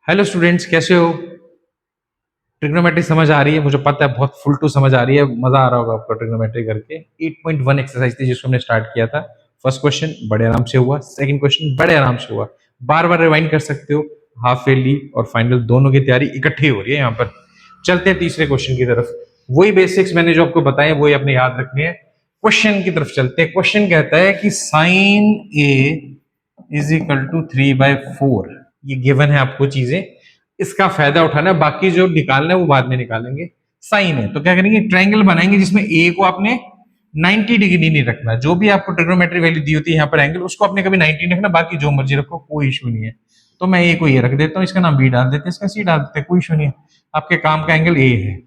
Hello students, कैसे हो? Trigonometry समझ आ रही है? मुझे पता है बहुत फुल टू समझ आ रही है। मजा आ रहा होगा आपको ट्रिग्नोमेट्री करके। 8.1 एक्सरसाइज थी जिसको हमने स्टार्ट किया था। फर्स्ट क्वेश्चन बड़े आराम से हुआ, सेकंड क्वेश्चन बड़े आराम से हुआ। बार बार रिवाइंड कर सकते हो। हाफ ईयरली और फाइनल दोनों की तैयारी इकट्ठी हो रही है यहाँ पर। चलते हैं तीसरे क्वेश्चन की तरफ। वही बेसिक्स मैंने जो आपको बताए वही अपने याद रखने हैं। क्वेश्चन की तरफ चलते हैं। क्वेश्चन कहता है कि sine A is equal to 3/4। ये गिवन है आपको चीजें, इसका फायदा उठाना है। बाकी जो निकालना है वो बाद में निकालेंगे। साइन है तो क्या करेंगे, ट्रायंगल बनाएंगे जिसमें ए को आपने 90 डिग्री नहीं रखना। जो भी आपको ट्रिग्नोमेट्री वैल्यू दी होती है यहाँ पर एंगल, उसको आपने कभी 90 नहीं रखना, बाकी जो मर्जी रखो, कोई इशू नहीं है। तो मैं ए को ये रख देता हूँ, इसका नाम बी डाल देते हैं, इसका सी डाल देते हैं, कोई इशू नहीं है। आपके काम का एंगल ए है।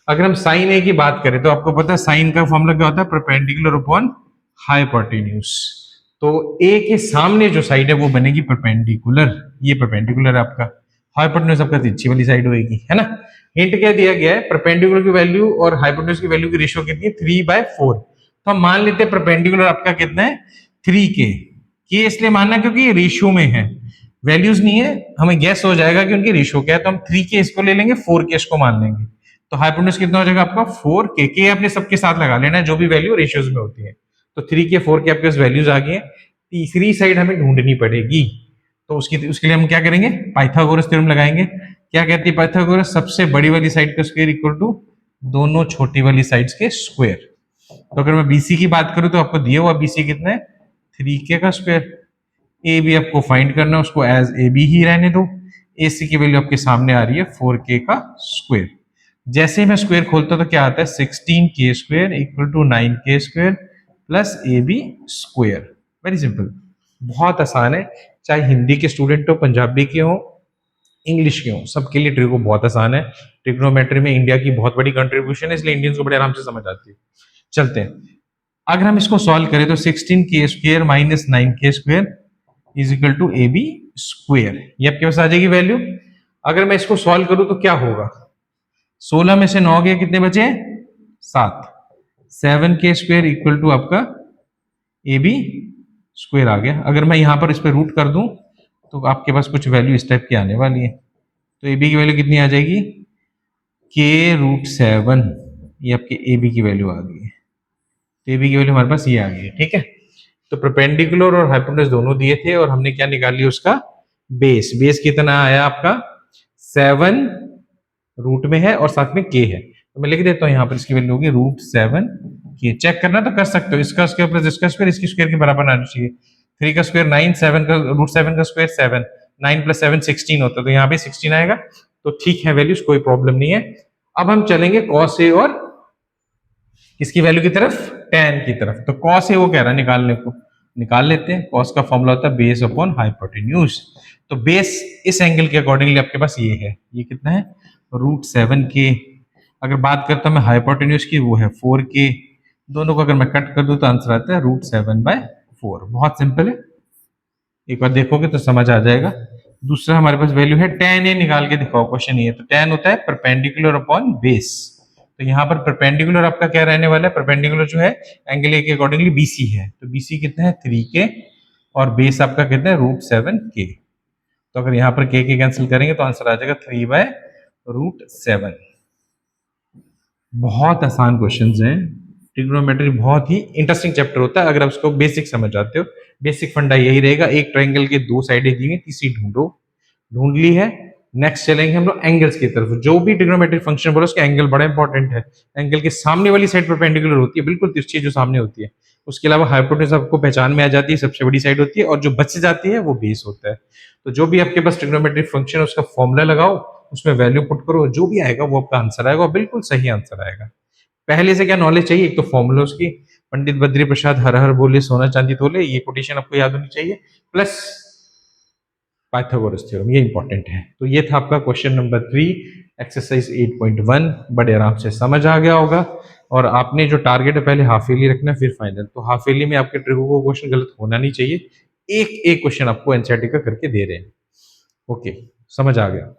अगर हम साइन ए की बात करें तो आपको पता है साइन का फॉर्मूला क्या होता है, परपेंडिकुलर अपॉन हाइपोटेन्यूज। तो ए के सामने जो साइड है वो बनेगी परपेंडिकुलर। ये परपेंडिकुलर है आपका, हाइपोटेन्यूज आपका तिरछी वाली साइड होगी, है ना। हिंट क्या दिया गया है, परपेंडिकुलर की वैल्यू और हाइपोटेन्यूज की वैल्यू की रेशियो कितनी है, 3/4। तो हम मान लेते हैं परपेंडिकुलर आपका कितना है, 3 के इसलिए मानना क्योंकि ये रेशियो में है, वैल्यूज नहीं है। हमें गैस हो जाएगा कि उनकी रेशियो क्या है, तो हम 3 के इसको ले लेंगे, 4 के इसको मान लेंगे। तो हाइपोटेन्यूज कितना हो जाएगा आपका 4 के अपने सबके साथ लगा लेना है जो भी वैल्यू रेशियोज में होती है। तो 3 के 4 के आपके पास वैल्यूज आ गई है। तीसरी साइड हमें ढूंढनी पड़ेगी। तो उसके लिए हम क्या करेंगे, पाइथागोरस थ्योरम लगाएंगे। क्या कहती है पाइथागोरस, सबसे बड़ी वाली साइड का स्क्वायर इक्वल टू दोनों छोटी वाली साइड्स के स्क्वायर। तो अगर मैं बीसी की बात करूं तो आपको दिया हुआ बीसी कितना है, 3 के का स्क्वायर। ए बी आपको फाइंड करना है, उसको एज ए बी ही रहने दो। ए सी की वैल्यू आपके सामने आ रही है 4 के का स्क्वायर। जैसे ही मैं स्क्वायर खोलता हूं तो क्या आता है, 16 के स्क्वायर इक्वल टू 9 के square plus A B square. Very simple, बहुत आसान है। चाहे हिंदी के स्टूडेंट हो, पंजाबी के हो, इंग्लिश के हो, सबके लिए ट्रिगो बहुत आसान है। ट्रिग्नोमेट्री में इंडिया की बहुत बड़ी कंट्रीब्यूशन है, इसलिए इंडियंस को बड़े आराम से समझ आती है। चलते हैं, अगर हम इसको सॉल्व करें तो 16 के स्क्वायर माइनस 9 के square is equal to A B square. ये आपके पास आ जाएगी वैल्यू। अगर मैं इसको सॉल्व करूं तो क्या होगा, 16 में से 9 गए, कितने बचे, 7। 7 के स्क्वायर इक्वल टू आपका ए बी स्क्वायर आ गया। अगर मैं यहां पर इस पर रूट कर दूं तो आपके पास कुछ वैल्यू इस टाइप की आने वाली है। तो ए बी की वैल्यू कितनी आ जाएगी, k√7। ये आपके ए बी की वैल्यू आ गई है। तो ए बी की वैल्यू हमारे पास ये आ गई है, ठीक है। तो परपेंडिकुलर और हाइपोटेन्यूज दोनों दिए थे और हमने क्या निकाल लिया, उसका बेस। बेस कितना आया आपका, 7 रूट में है और साथ में के है। तो मैं लिख देता हूँ यहाँ पर, इसकी वैल्यू होगी √7 के। चेक करना तो कर सकते हो, इसका स्क्वायर प्लस इसका स्क्वायर इसकी स्क्वायर के बराबर आना चाहिए। 3 का स्क्वायर 9, 7 का √7 का स्क्वायर 7, 9 प्लस 7 16 होता है, तो यहाँ पे 16 आएगा। तो ठीक है वैल्यूज, कोई प्रॉब्लम नहीं है। अब हम चलेंगे कॉस ए और किसकी वैल्यू की तरफ, tan की तरफ। तो कॉस ए वो कह रहा है निकालने को, निकाल लेते हैं। कॉस का फॉर्मूला होता है बेस अपॉन हाइपोटेन्यूज। तो बेस इस एंगल के अकॉर्डिंगली आपके पास ये है, ये कितना है, √7 के। अगर बात करता हूं मैं हाइपोटेन्यूज की, वो है 4 के। दोनों को अगर मैं कट कर दूं तो आंसर आता है √7/4। बहुत सिंपल है, एक बार देखोगे तो समझ आ जाएगा। दूसरा हमारे पास वैल्यू है tan a, निकाल के दिखाओ, क्वेश्चन ये। तो tan होता है परपेंडिकुलर अपॉन बेस। तो यहाँ पर परपेंडिकुलर आपका क्या रहने वाला है, परपेंडिकुलर जो है एंगल ए के अकॉर्डिंगली बीसी है। तो बीसी कितना है, 3 के, और बेस आपका कितना है, √7 के। तो अगर यहाँ पर के कैंसिल करेंगे तो आंसर आ जाएगा 3/√7। बहुत आसान क्वेश्चन हैं। ट्रिग्नोमेट्री बहुत ही इंटरेस्टिंग चैप्टर होता है अगर आप उसको बेसिक समझ जाते हो। बेसिक फंडा यही रहेगा, एक ट्रायंगल के 2 साइडें दी हुई, तीसरी ढूंढो। ढूंढ ली है, नेक्स्ट चलेंगे हम लोग एंगल्स की तरफ। जो भी ट्रिग्नोमेट्रिक फंक्शन बोलो उसका एंगल बड़ा इंपॉर्टेंट है। एंगल के सामने वाली साइड परपेंडिकुलर होती है, बिल्कुल तिरछी जो सामने होती है। उसके अलावा हाइपोटेन्यूज आपको पहचान में आ जाती है, सबसे बड़ी साइड होती है, और जो बच जाती है वो बेस होता है। तो जो भी आपके पास ट्रिग्नोमेट्रिक फंक्शन है उसका फॉर्मूला लगाओ, उसमें वैल्यू पुट करो, जो भी आएगा वो आपका आंसर आएगा, बिल्कुल सही आंसर आएगा। पहले से क्या नॉलेज चाहिए, एक तो फॉर्मूलाज की, पंडित बद्री प्रसाद हर हर बोले सोना चांदी तोले, ये कोटेशन आपको याद होनी चाहिए, प्लस पाइथागोरस थ्योरम, ये इंपॉर्टेंट है। तो ये था आपका क्वेश्चन नंबर 3, एक्सरसाइज 8.1। बड़े आराम से समझ आ गया होगा। और आपने जो टारगेट है पहले हाफ ईयरली रखना है, फिर फाइनल। तो हाफ ईयरली में आपके ट्रिको को क्वेश्चन गलत होना नहीं चाहिए। एक एक क्वेश्चन आपको एनसीईआरटी का करके दे रहे हैं। ओके, समझ आ गया।